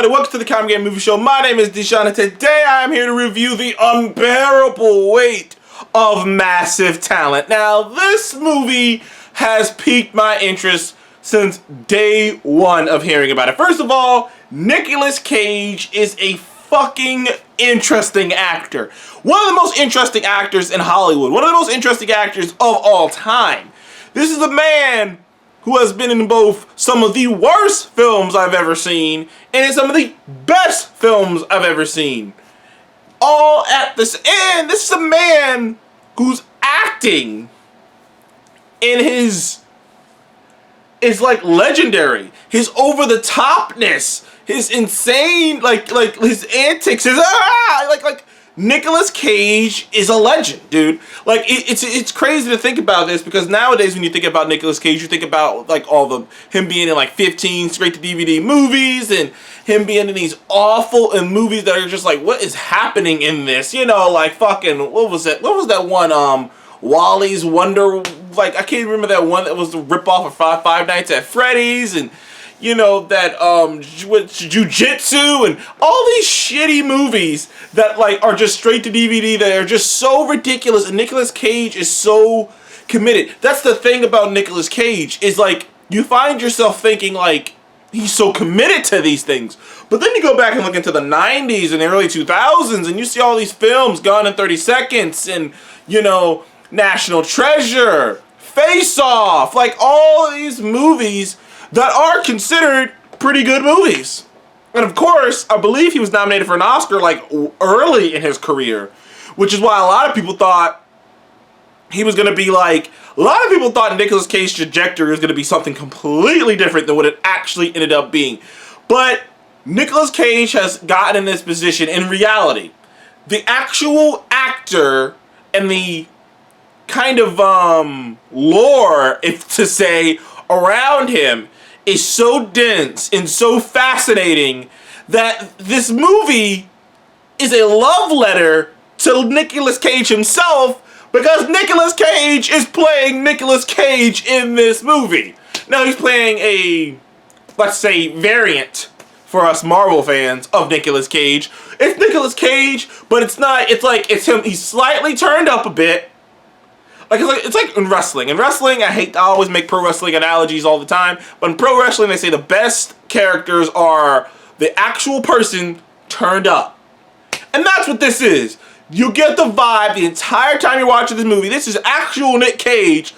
everybody, welcome to the Comic Game Movie Show. My name is Deshaun, and today I am here to review the unbearable weight of massive talent. Now, this movie has piqued my interest since day one of hearing about it. First of all, Nicolas Cage is a fucking interesting actor. One of the most interesting actors in Hollywood. One of the most interesting actors of all time. This is a man who has been in both some of the worst films I've ever seen and in some of the best films I've ever seen. All at this end, this is a man whose acting is like legendary. His over-the-topness, his insane, like his antics, his Nicolas Cage is a legend, dude. Like, it's crazy to think about this, because nowadays when you think about Nicolas Cage, you think about like him being in like 15 straight-to-DVD movies, and him being in these awful movies that are just like, what is happening in this? You know, like fucking, what was that one, Wally's Wonder, like, I can't remember that one that was the ripoff of Five Nights at Freddy's, and you know, that Jiu-Jitsu, and all these shitty movies that like are just straight to DVD that are just so ridiculous, and Nicolas Cage is so committed. That's the thing about Nicolas Cage, is like, you find yourself thinking like, he's so committed to these things. But then you go back and look into the 90s and the early 2000s, and you see all these films, Gone in 30 Seconds, and, you know, National Treasure, Face Off, like all these movies that are considered pretty good movies. And of course, I believe he was nominated for an Oscar like early in his career, which is why a lot of people thought he was going to be like, a lot of people thought Nicolas Cage's trajectory was going to be something completely different than what it actually ended up being. But Nicolas Cage has gotten in this position in reality. The actual actor and the kind of lore, if to say, around him is so dense and so fascinating that this movie is a love letter to Nicolas Cage himself, because Nicolas Cage is playing Nicolas Cage in this movie. Now, he's playing a, let's say, variant for us Marvel fans of Nicolas Cage. It's Nicolas Cage, but it's not, it's him, he's slightly turned up a bit. It's like in wrestling. In wrestling, I always make pro wrestling analogies all the time, but in pro wrestling, they say the best characters are the actual person turned up. And that's what this is. You get the vibe the entire time you're watching this movie. This is actual Nick Cage,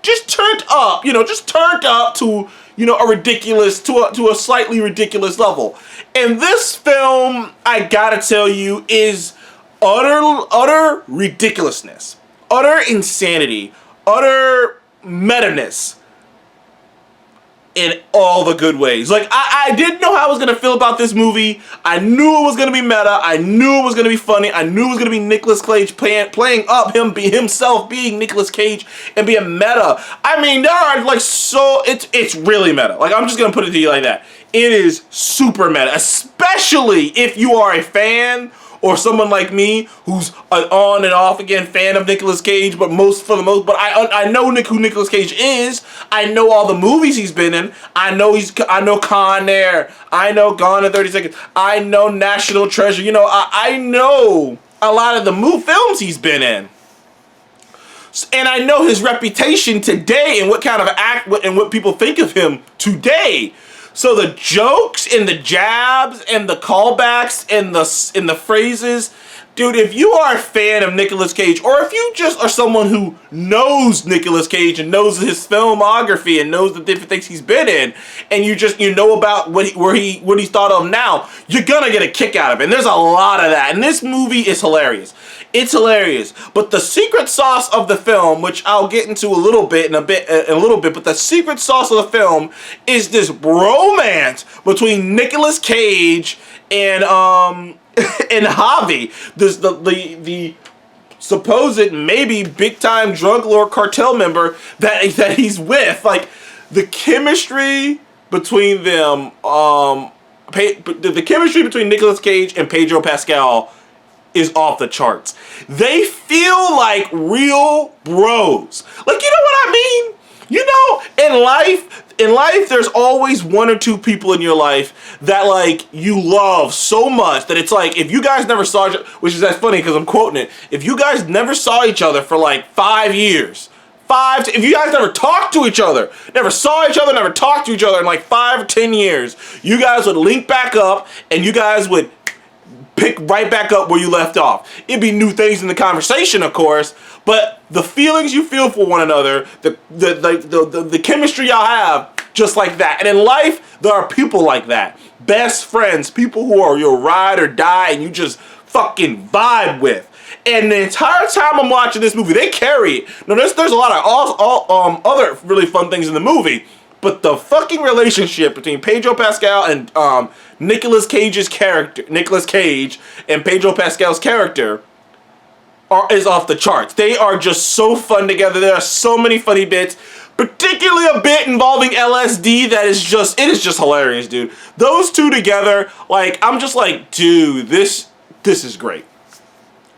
just turned up, you know, just turned up to, you know, to a slightly ridiculous level. And this film, I gotta tell you, is utter ridiculousness. Utter insanity, utter meta-ness in all the good ways. Like, I didn't know how I was going to feel about this movie. I knew it was going to be meta. I knew it was going to be funny. I knew it was going to be Nicolas Cage playing up himself being Nicolas Cage and being meta. I mean, there are like it's really meta. Like, I'm just going to put it to you like that. It is super meta, especially if you are a fan or someone like me who's an on and off again fan of Nicolas Cage, but I know who Nicolas Cage is. I know all the movies he's been in. I know Con Air. I know Gone in 30 Seconds. I know National Treasure. You know, I know a lot of the films he's been in. And I know his reputation today and what kind of and what people think of him today. So the jokes and the jabs and the callbacks and the phrases, dude, if you are a fan of Nicolas Cage, or if you just are someone who knows Nicolas Cage and knows his filmography and knows the different things he's been in, and you know about what he's thought of now, you're gonna get a kick out of it. And there's a lot of that. And this movie is hilarious. It's hilarious. But the secret sauce of the film, which I'll get into a little bit, but the secret sauce of the film is this romance between Nicolas Cage and and Javi, the supposed maybe big time drug lord cartel member that he's with. Like, the chemistry between them, the chemistry between Nicolas Cage and Pedro Pascal is off the charts. They feel like real bros. Like, you know what I mean? You know, in life, there's always one or two people in your life that like you love so much that it's like if you guys never saw each other, which is that's funny because I'm quoting it. If you guys never saw each other for like 5 years, if you guys never talked to each other, never saw each other, never talked to each other in like 5 or 10 years, you guys would link back up and you guys would pick right back up where you left off. It'd be new things in the conversation, of course, but the feelings you feel for one another, the chemistry y'all have, just like that. And in life, there are people like that. Best friends, people who are your ride or die and you just fucking vibe with. And the entire time I'm watching this movie, they carry it. Now, there's a lot of other really fun things in the movie, but the fucking relationship between Pedro Pascal and Nicolas Cage and Pedro Pascal's character is off the charts. They are just so fun together. There are so many funny bits, particularly a bit involving LSD that is just hilarious, dude. Those two together, like, I'm just like, dude, this is great.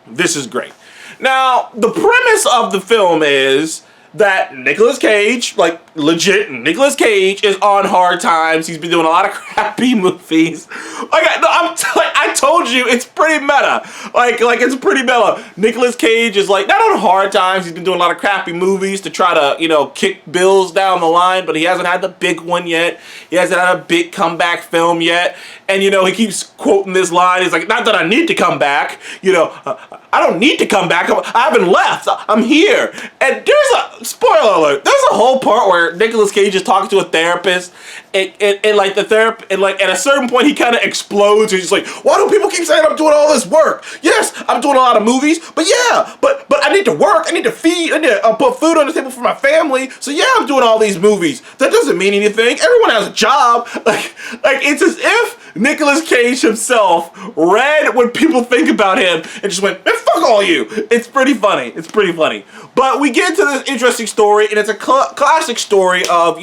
This is great. Now, the premise of the film is that Nicolas Cage, like legit, Nicolas Cage is on hard times. He's been doing a lot of crappy movies. Like I told you, it's pretty meta. Like it's pretty meta. Nicolas Cage is like not on hard times. He's been doing a lot of crappy movies to try to kick bills down the line, but he hasn't had the big one yet. He hasn't had a big comeback film yet. And he keeps quoting this line. He's like, not that I need to come back. I don't need to come back. I haven't left. I'm here. And there's a spoiler alert. There's a whole part where Nicolas Cage is talking to a therapist, and like the therapist, and like at a certain point he kind of explodes. He's just like, why do people keep saying I'm doing all this work? Yes, I'm doing a lot of movies, but yeah, but I need to work. I need to feed. I need to put food on the table for my family. So yeah, I'm doing all these movies. That doesn't mean anything. Everyone has a job. Like it's as if Nicolas Cage himself read what people think about him and just went, man, fuck all you. It's pretty funny. It's pretty funny. But we get into this interesting story, and it's a classic story of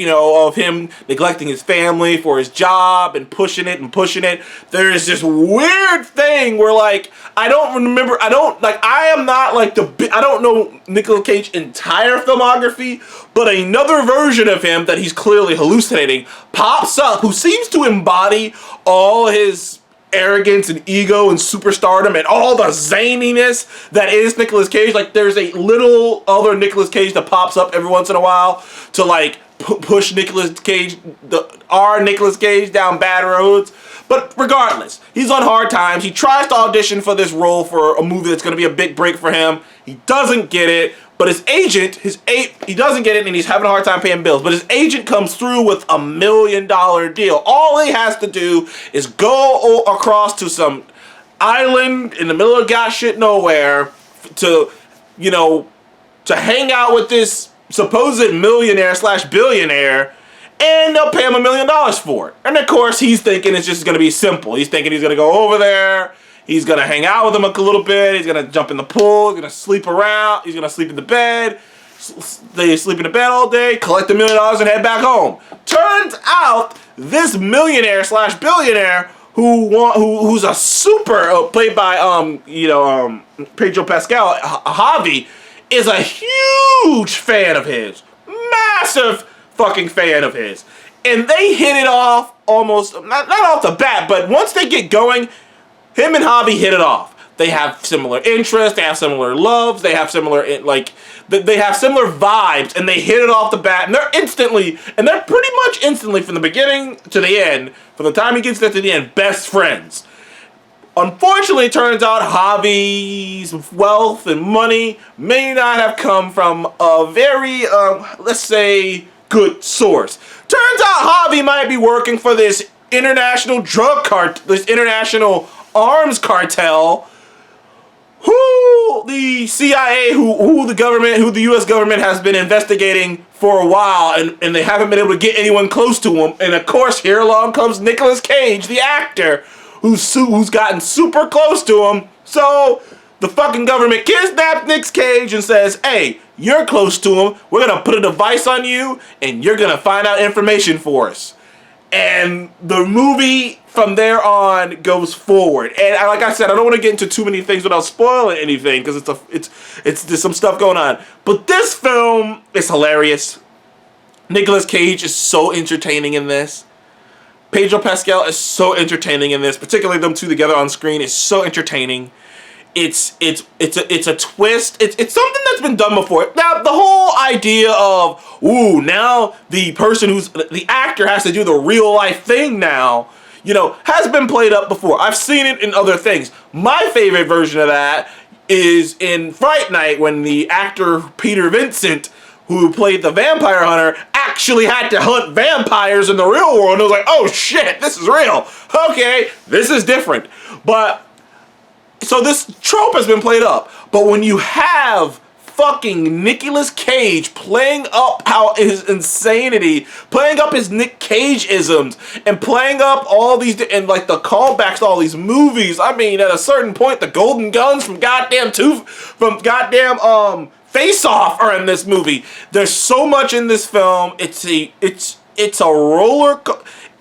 him neglecting his family for his job and pushing it. There's this weird thing where like I don't know Nicolas Cage's entire filmography, but another version of him that he's clearly hallucinating pops up, who seems to embody all his arrogance and ego and superstardom and all the zaniness that is Nicolas Cage. Like there's a little other Nicolas Cage that pops up every once in a while to like push Nicolas Cage down bad roads. But regardless, he's on hard times. He tries to audition for this role for a movie that's going to be a big break for him. He doesn't get it. But his agent, he doesn't get it, and he's having a hard time paying bills. But his agent comes through with $1 million deal. All he has to do is go across to some island in the middle of god shit nowhere to hang out with this supposed millionaire / billionaire, and they'll pay him $1 million for it. And of course, he's thinking it's just going to be simple. He's thinking he's going to go over there. He's going to hang out with them a little bit. He's going to jump in the pool. He's going to sleep around. He's going to sleep in the bed. They sleep in the bed all day, collect $1 million, and head back home. Turns out, this millionaire / billionaire who's a super, played by, Pedro Pascal, Javi, is a huge fan of his. Massive fucking fan of his. And they hit it off almost, not off the bat, but once they get going, him and Javi hit it off. They have similar interests, they have similar loves, they have similar, they have similar vibes, and they hit it off the bat, and they're pretty much instantly, from the beginning to the end, from the time he gets there to the end, best friends. Unfortunately, it turns out Javi's wealth and money may not have come from a very, let's say, good source. Turns out Javi might be working for this international this international arms cartel, who the CIA, who the U.S. government has been investigating for a while, and they haven't been able to get anyone close to him. And of course, here along comes Nicolas Cage, the actor, who's gotten super close to him. So the fucking government kidnaps Nick Cage and says, hey, you're close to him. We're going to put a device on you, and you're going to find out information for us. And the movie from there on goes forward. And like I said, I don't want to get into too many things without spoiling anything, because there's some stuff going on. But this film is hilarious. Nicolas Cage is so entertaining in this. Pedro Pascal is so entertaining in this, particularly them two together on screen is so entertaining. It's a twist. It's something that's been done before. Now the whole idea of now the person who's the actor has to do the real life thing now, has been played up before. I've seen it in other things. My favorite version of that is in Fright Night when the actor Peter Vincent, who played the vampire hunter, actually had to hunt vampires in the real world. And I was like, oh shit, this is real. Okay, this is different. But, so this trope has been played up. But when you have fucking Nicolas Cage playing up his insanity, playing up his Nick Cage-isms, and playing up all these, and like the callbacks to all these movies. I mean, at a certain point, the Golden Guns from goddamn Face Off are in this movie. There's so much in this film. It's a roller.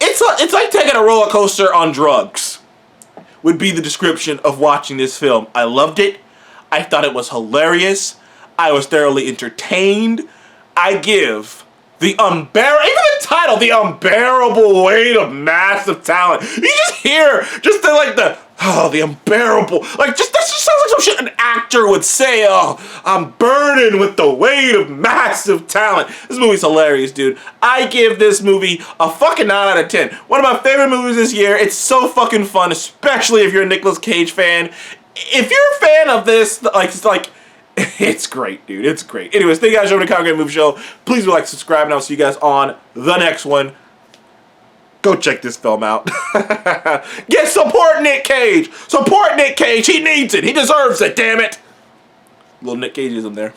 It's like taking a roller coaster on drugs. Would be the description of watching this film. I loved it. I thought it was hilarious. I was thoroughly entertained. I give the unbearable, even the title, the unbearable weight of massive talent. You just hear the unbearable, that just sounds like some shit an actor would say. Oh, I'm burning with the weight of massive talent. This movie's hilarious, dude. I give this movie a fucking 9 out of 10. One of my favorite movies this year. It's so fucking fun, especially if you're a Nicolas Cage fan. If you're a fan of this, it's great, dude. It's great. Anyways, thank you guys for joining the Congregate Movie Show. Please like, subscribe, and I'll see you guys on the next one. Go check this film out. Support Nick Cage. Support Nick Cage. He needs it. He deserves it, damn it. Little Nick Cage is in there.